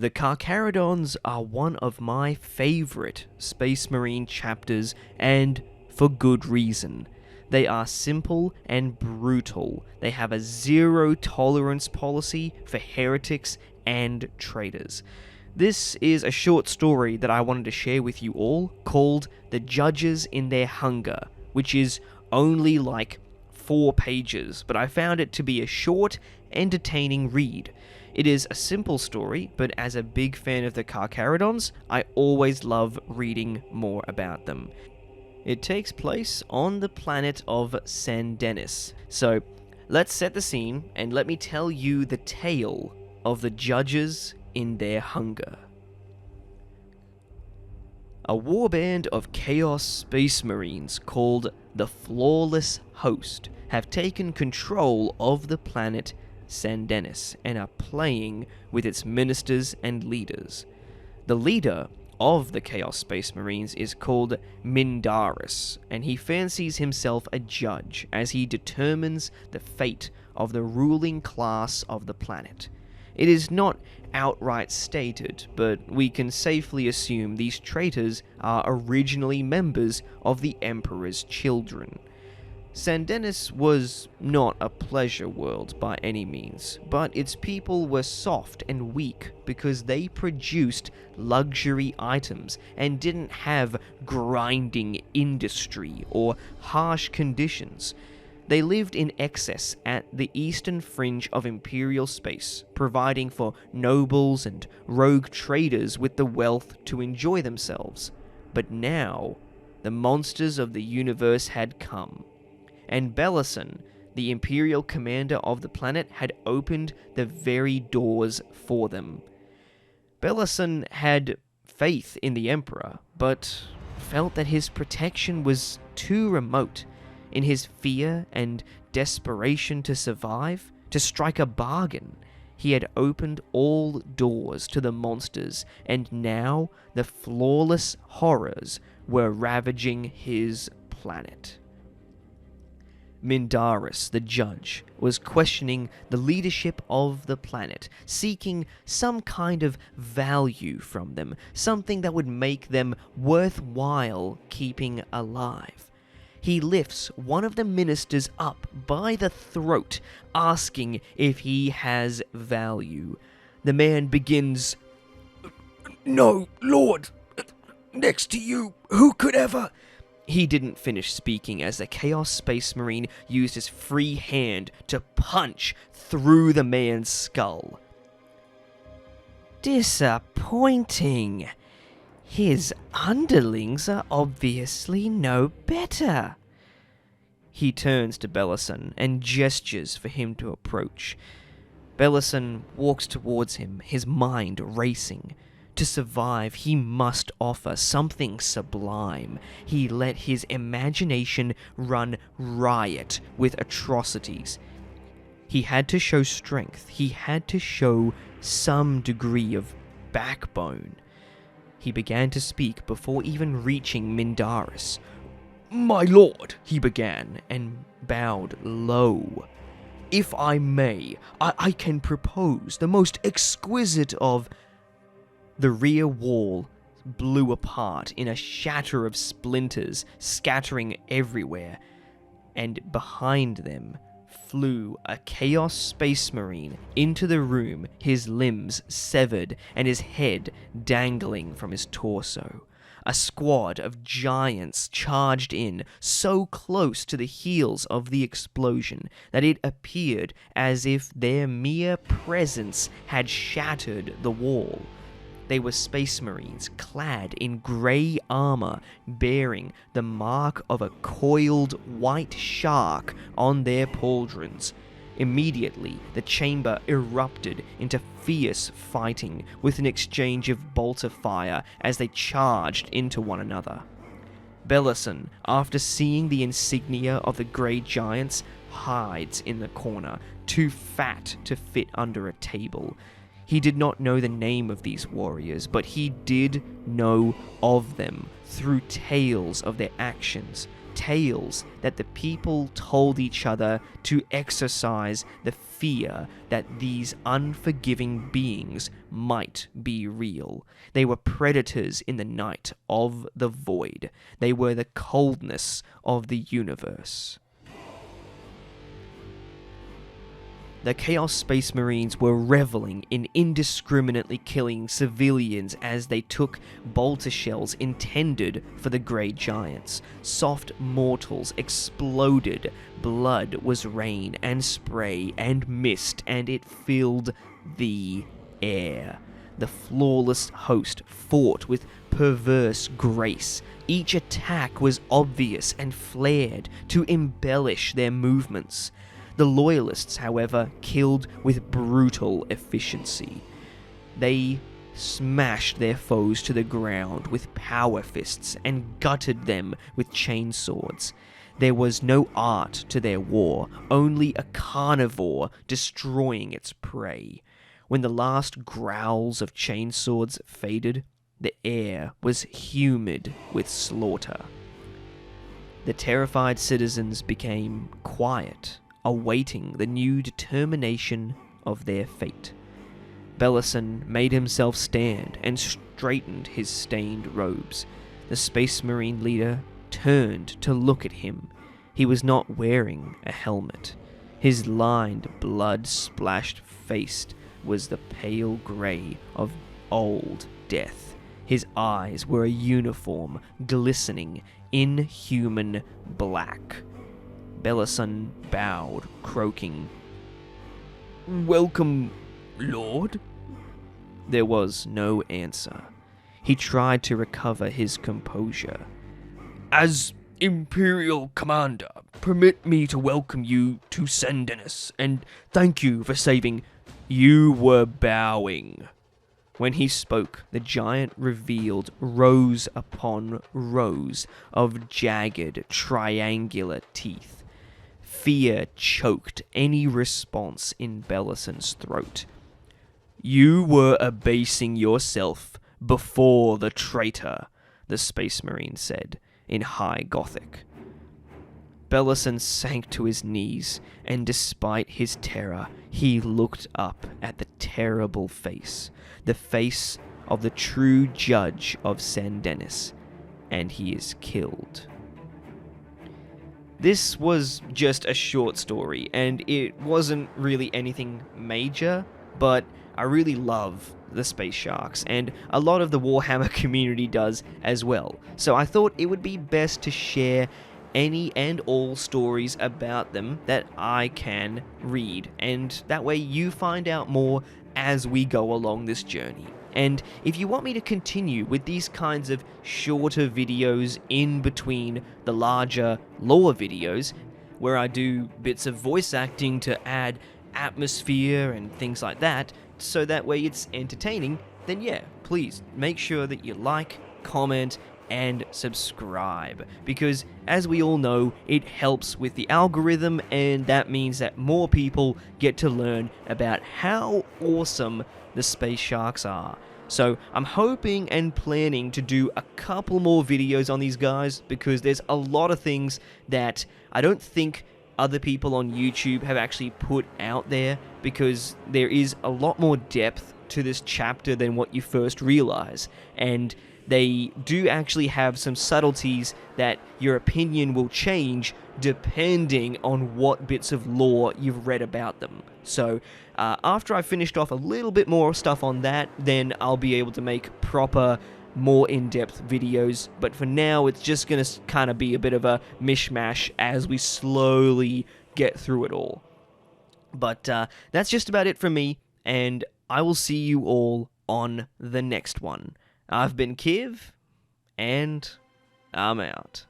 The Carcharodons are one of my favourite Space Marine chapters, and for good reason. They are simple and brutal. They have a zero tolerance policy for heretics and traitors. This is a short story that I wanted to share with you all called The Judges in Their Hunger, which is only like 4 pages, but I found it to be a short, entertaining read. It is a simple story, but as a big fan of the Carcharodons, I always love reading more about them. It takes place on the planet of Sand-Denis. So, let's set the scene, and let me tell you the tale of the Judges in Their Hunger. A warband of Chaos Space Marines called the Flawless Host have taken control of the planet Sand-Denis and are playing with its ministers and leaders. The leader of the Chaos Space Marines is called Mindaris, and he fancies himself a judge as he determines the fate of the ruling class of the planet. It is not outright stated, but we can safely assume these traitors are originally members of the Emperor's children. Sand-Denis was not a pleasure world by any means, but its people were soft and weak because they produced luxury items and didn't have grinding industry or harsh conditions. They lived in excess at the eastern fringe of Imperial space, providing for nobles and rogue traders with the wealth to enjoy themselves. But now, the monsters of the universe had come, and Belison, the Imperial commander of the planet, had opened the very doors for them. Belison had faith in the Emperor, but felt that his protection was too remote. In his fear and desperation to survive, to strike a bargain, he had opened all doors to the monsters, and now the flawless horrors were ravaging his planet. Mindaris, the judge, was questioning the leadership of the planet, seeking some kind of value from them, something that would make them worthwhile keeping alive. He lifts one of the ministers up by the throat, asking if he has value. The man begins, "No, Lord, next to you, who could ever..." He didn't finish speaking as the Chaos Space Marine used his free hand to punch through the man's skull. Disappointing. His underlings are obviously no better. He turns to Belison and gestures for him to approach. Belison walks towards him, his mind racing. To survive, he must offer something sublime. He let his imagination run riot with atrocities. He had to show strength. He had to show some degree of backbone. He began to speak before even reaching Mindaris. "My lord," he began, and bowed low. "If I may, I can propose the most exquisite of..." The rear wall blew apart in a shatter of splinters, scattering everywhere, and behind them flew a Chaos Space Marine into the room, his limbs severed and his head dangling from his torso. A squad of giants charged in, so close to the heels of the explosion that it appeared as if their mere presence had shattered the wall. They were Space Marines, clad in grey armor, bearing the mark of a coiled white shark on their pauldrons. Immediately, the chamber erupted into fierce fighting, with an exchange of bolter fire as they charged into one another. Belison, after seeing the insignia of the grey giants, hides in the corner, too fat to fit under a table. He did not know the name of these warriors, but he did know of them through tales of their actions, tales that the people told each other to exercise the fear that these unforgiving beings might be real. They were predators in the night of the void. They were the coldness of the universe. The Chaos Space Marines were reveling in indiscriminately killing civilians as they took bolter shells intended for the Grey Giants. Soft mortals exploded, blood was rain and spray and mist, and it filled the air. The flawless host fought with perverse grace. Each attack was obvious and flared to embellish their movements. The Loyalists, however, killed with brutal efficiency. They smashed their foes to the ground with power fists and gutted them with chainswords. There was no art to their war, only a carnivore destroying its prey. When the last growls of chainswords faded, the air was humid with slaughter. The terrified citizens became quiet, awaiting the new determination of their fate. Bellicin made himself stand and straightened his stained robes. The Space Marine leader turned to look at him. He was not wearing a helmet. His lined, blood-splashed face was the pale grey of old death. His eyes were a uniform, glistening, inhuman black. Bellicin bowed, croaking, "Welcome, Lord?" There was no answer. He tried to recover his composure. "As Imperial Commander, permit me to welcome you to Sand-Denis, and thank you for saving..." You were bowing. When he spoke, the giant revealed rows upon rows of jagged, triangular teeth. Fear choked any response in Bellicin's throat. "You were abasing yourself before the traitor," the Space Marine said, in High Gothic. Bellicin sank to his knees, and despite his terror, he looked up at the terrible face, the face of the true judge of Sand-Denis, and he is killed. This was just a short story, and it wasn't really anything major, but I really love the Space Sharks, and a lot of the Warhammer community does as well. So I thought it would be best to share any and all stories about them that I can read, and that way you find out more as we go along this journey. And if you want me to continue with these kinds of shorter videos in between the larger lore videos, where I do bits of voice acting to add atmosphere and things like that, so that way it's entertaining, then yeah, please make sure that you like, comment, and subscribe, because as we all know, it helps with the algorithm, and that means that more people get to learn about how awesome the Space Sharks are. So I'm hoping and planning to do a couple more videos on these guys, because there's a lot of things that I don't think other people on YouTube have actually put out there, because there is a lot more depth to this chapter than what you first realize, and they do actually have some subtleties that your opinion will change depending on what bits of lore you've read about them. So after I've finished off a little bit more stuff on that, then I'll be able to make proper, more in-depth videos. But for now, it's just going to kind of be a bit of a mishmash as we slowly get through it all. But that's just about it from me, and I will see you all on the next one. I've been Kiv, and I'm out.